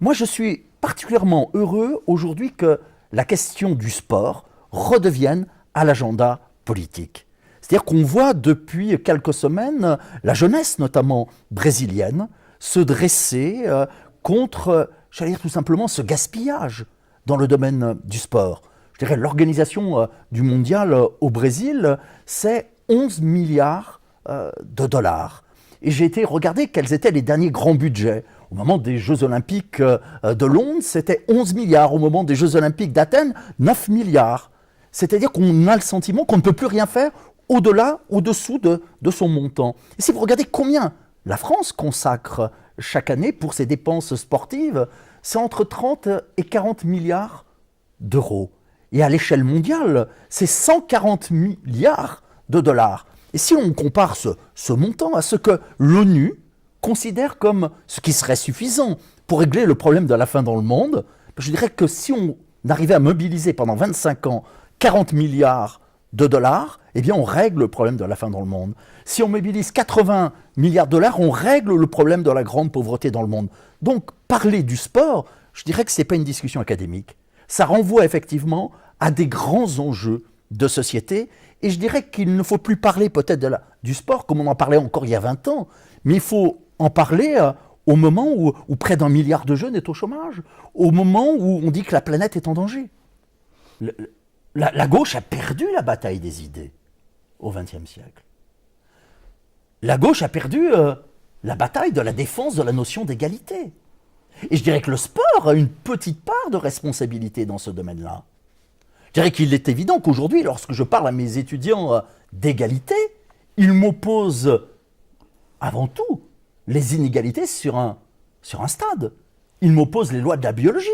Moi, je suis particulièrement heureux aujourd'hui que la question du sport redevienne à l'agenda politique. C'est-à-dire qu'on voit depuis quelques semaines la jeunesse, notamment brésilienne, se dresser contre, j'allais dire tout simplement, ce gaspillage dans le domaine du sport. Je dirais l'organisation du mondial au Brésil, c'est 11 milliards de dollars. Et j'ai été regarder quels étaient les derniers grands budgets. Au moment des Jeux Olympiques de Londres, c'était 11 milliards. Au moment des Jeux Olympiques d'Athènes, 9 milliards. C'est-à-dire qu'on a le sentiment qu'on ne peut plus rien faire au-delà, au-dessous de son montant. Et si vous regardez combien la France consacre chaque année pour ses dépenses sportives, c'est entre 30 et 40 milliards d'euros. Et à l'échelle mondiale, c'est 140 milliards de dollars. Et si on compare ce montant à ce que l'ONU considère comme ce qui serait suffisant pour régler le problème de la faim dans le monde, je dirais que si on arrivait à mobiliser pendant 25 ans 40 milliards de dollars, eh bien on règle le problème de la faim dans le monde. Si on mobilise 80 milliards de dollars, on règle le problème de la grande pauvreté dans le monde. Donc parler du sport, je dirais que ce n'est pas une discussion académique. Ça renvoie effectivement à des grands enjeux de société. Et je dirais qu'il ne faut plus parler peut-être du sport comme on en parlait encore il y a 20 ans, mais il faut en parler au moment où près d'1 milliard de jeunes est au chômage, au moment où on dit que la planète est en danger. La gauche a perdu la bataille des idées au XXe siècle. La gauche a perdu la bataille de la défense de la notion d'égalité. Et je dirais que le sport a une petite part de responsabilité dans ce domaine-là. Je dirais qu'il est évident qu'aujourd'hui, lorsque je parle à mes étudiants d'égalité, ils m'opposent avant tout les inégalités sur un stade. Ils m'opposent les lois de la biologie.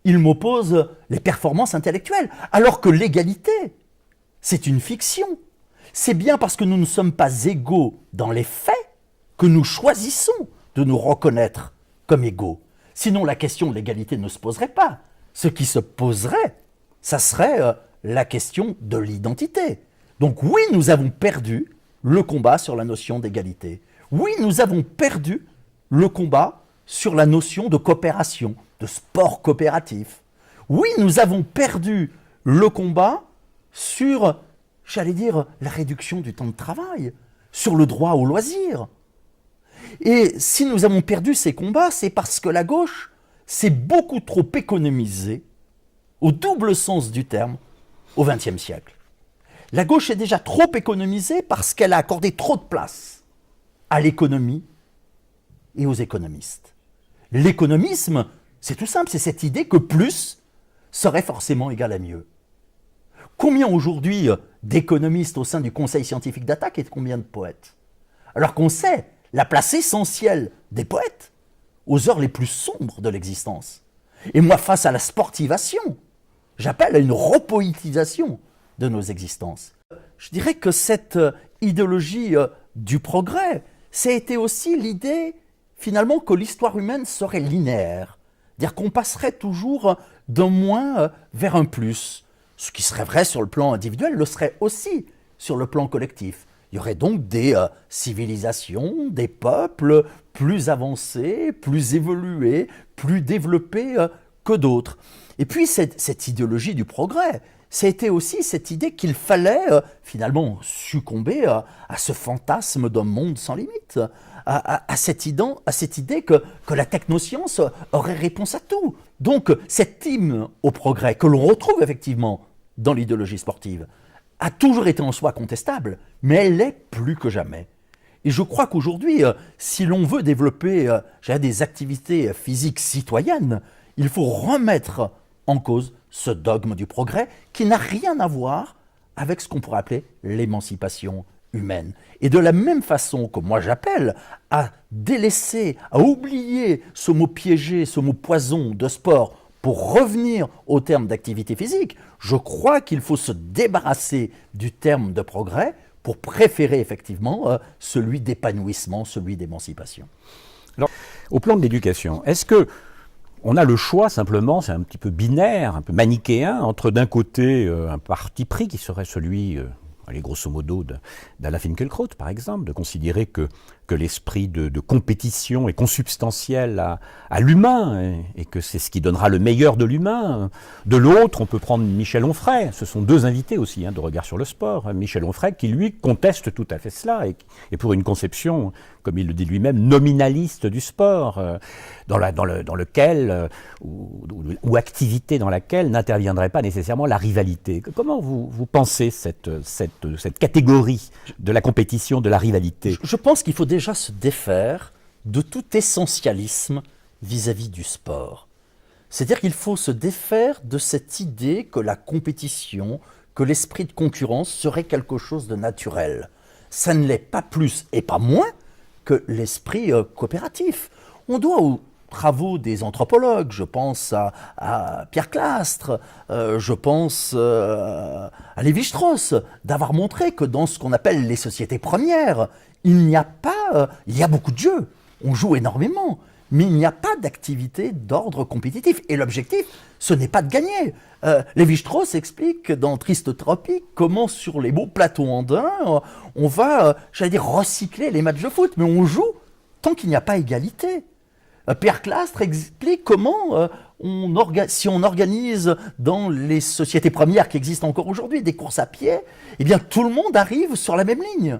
Ils m'opposent les performances intellectuelles. Alors que l'égalité, c'est une fiction. C'est bien parce que nous ne sommes pas égaux dans les faits que nous choisissons de nous reconnaître comme égaux. Sinon, la question de l'égalité ne se poserait pas. Ce qui se poserait, ça serait la question de l'identité. Donc oui, nous avons perdu le combat sur la notion d'égalité. Oui, nous avons perdu le combat sur la notion de coopération, de sport coopératif. Oui, nous avons perdu le combat sur, j'allais dire, la réduction du temps de travail, sur le droit au loisir. Et si nous avons perdu ces combats, c'est parce que la gauche s'est beaucoup trop économisée, au double sens du terme, au XXe siècle. La gauche est déjà trop économisée parce qu'elle a accordé trop de place à l'économie et aux économistes. L'économisme, c'est tout simple, c'est cette idée que plus serait forcément égal à mieux. Combien aujourd'hui d'économistes au sein du Conseil scientifique d'attaque et combien de poètes? Alors qu'on sait la place essentielle des poètes aux heures les plus sombres de l'existence. Et moi, face à la sportivation, j'appelle à une repoétisation de nos existences. Je dirais que cette idéologie du progrès, ça a été aussi l'idée, finalement, que l'histoire humaine serait linéaire. C'est-à-dire qu'on passerait toujours d'un moins vers un plus. Ce qui serait vrai sur le plan individuel le serait aussi sur le plan collectif. Il y aurait donc des civilisations, des peuples plus avancés, plus évolués, plus développés que d'autres. Et puis cette idéologie du progrès, ça a été aussi cette idée qu'il fallait finalement succomber à ce fantasme d'un monde sans limite, à cette idée que la technoscience aurait réponse à tout. Donc cette hymne au progrès que l'on retrouve effectivement dans l'idéologie sportive a toujours été en soi contestable, mais elle l'est plus que jamais. Et je crois qu'aujourd'hui, si l'on veut développer des activités physiques citoyennes, il faut remettre en cause ce dogme du progrès qui n'a rien à voir avec ce qu'on pourrait appeler l'émancipation humaine. Et de la même façon que moi j'appelle à délaisser, à oublier ce mot piégé, ce mot poison de sport pour revenir au terme d'activité physique, je crois qu'il faut se débarrasser du terme de progrès pour préférer effectivement celui d'épanouissement, celui d'émancipation. Alors, au plan de l'éducation, est-ce que on a le choix simplement, c'est un petit peu binaire, un peu manichéen, entre d'un côté un parti pris qui serait celui, allez, grosso modo, d'Anna Finkielkraut par exemple, de considérer que que l'esprit de compétition est consubstantiel à l'humain et que c'est ce qui donnera le meilleur de l'humain. De l'autre, on peut prendre Michel Onfray. Ce sont deux invités aussi de Regard sur le sport. Michel Onfray qui, lui, conteste tout à fait cela et pour une conception, comme il le dit lui-même, nominaliste du sport, dans lequel, ou activité dans laquelle n'interviendrait pas nécessairement la rivalité. Comment vous pensez cette catégorie de la compétition, de la rivalité? Je pense qu'il faut déjà se défaire de tout essentialisme vis-à-vis du sport. C'est-à-dire qu'il faut se défaire de cette idée que la compétition, que l'esprit de concurrence serait quelque chose de naturel. Ça ne l'est pas plus et pas moins que l'esprit coopératif. On doit aux travaux des anthropologues, je pense à Pierre Clastres, je pense à Lévi-Strauss, d'avoir montré que dans ce qu'on appelle les sociétés premières, il y a beaucoup de jeux, on joue énormément, mais il n'y a pas d'activité d'ordre compétitif. Et l'objectif, ce n'est pas de gagner. Lévi-Strauss explique dans Triste Tropique comment sur les beaux plateaux andins, on va, recycler les matchs de foot, mais on joue tant qu'il n'y a pas égalité. Pierre Clastres explique comment, si on organise dans les sociétés premières qui existent encore aujourd'hui des courses à pied, eh bien tout le monde arrive sur la même ligne.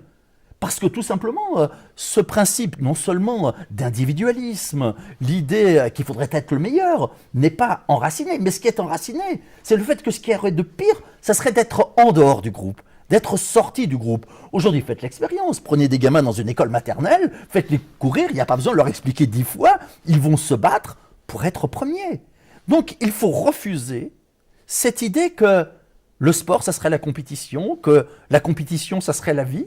Parce que tout simplement, ce principe non seulement d'individualisme, l'idée qu'il faudrait être le meilleur, n'est pas enraciné. Mais ce qui est enraciné, c'est le fait que ce qui aurait de pire, ça serait d'être en dehors du groupe, d'être sorti du groupe. Aujourd'hui, faites l'expérience. Prenez des gamins dans une école maternelle, faites-les courir, il n'y a pas besoin de leur expliquer 10 fois, ils vont se battre pour être premiers. Donc, il faut refuser cette idée que le sport, ça serait la compétition, que la compétition, ça serait la vie,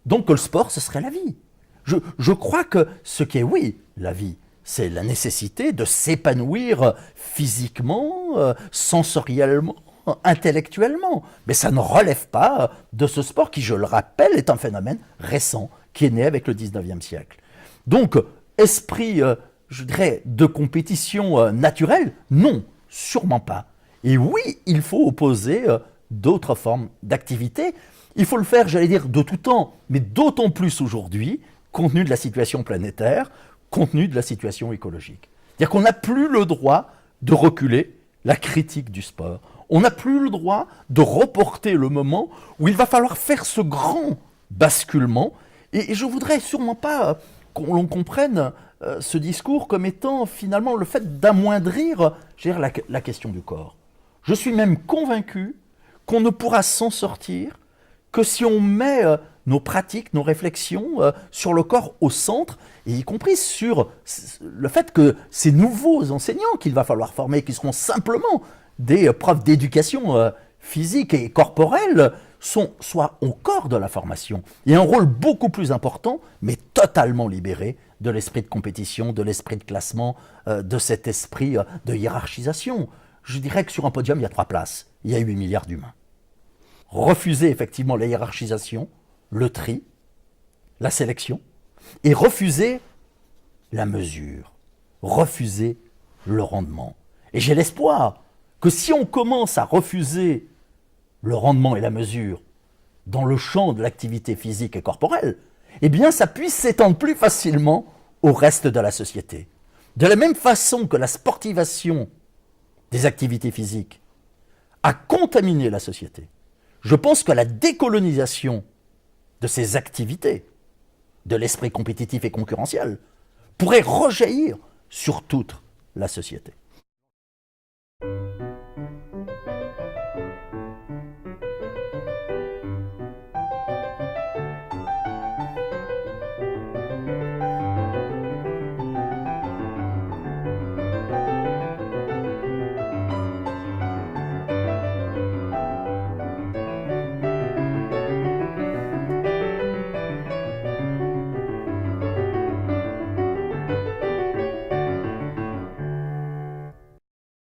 donc que le sport, ce serait la vie. Je crois que ce qui est, oui, la vie, c'est la nécessité de s'épanouir physiquement, sensoriellement, intellectuellement. Mais ça ne relève pas de ce sport qui, je le rappelle, est un phénomène récent, qui est né avec le 19e siècle. Donc, esprit, je dirais, de compétition naturelle, non, sûrement pas. Et oui, il faut opposer d'autres formes d'activité. Il faut le faire, de tout temps, mais d'autant plus aujourd'hui, compte tenu de la situation planétaire, compte tenu de la situation écologique. C'est-à-dire qu'on n'a plus le droit de reculer la critique du sport. On n'a plus le droit de reporter le moment où il va falloir faire ce grand basculement. Et je voudrais sûrement pas qu'on comprenne ce discours comme étant finalement le fait d'amoindrir la question du corps. Je suis même convaincu qu'on ne pourra s'en sortir que si on met nos pratiques, nos réflexions sur le corps au centre, et y compris sur le fait que ces nouveaux enseignants qu'il va falloir former, qui seront simplement des profs d'éducation physique et corporelle, soient au corps de la formation. Il y a un rôle beaucoup plus important, mais totalement libéré de l'esprit de compétition, de l'esprit de classement, de cet esprit de hiérarchisation. Je dirais que sur un podium, il y a 3 places. Il y a 8 milliards d'humains. Refuser effectivement la hiérarchisation, le tri, la sélection, et refuser la mesure, refuser le rendement. Et j'ai l'espoir que si on commence à refuser le rendement et la mesure dans le champ de l'activité physique et corporelle, eh bien ça puisse s'étendre plus facilement au reste de la société. De la même façon que la sportivation des activités physiques a contaminé la société, je pense que la décolonisation de ces activités, de l'esprit compétitif et concurrentiel, pourrait rejaillir sur toute la société.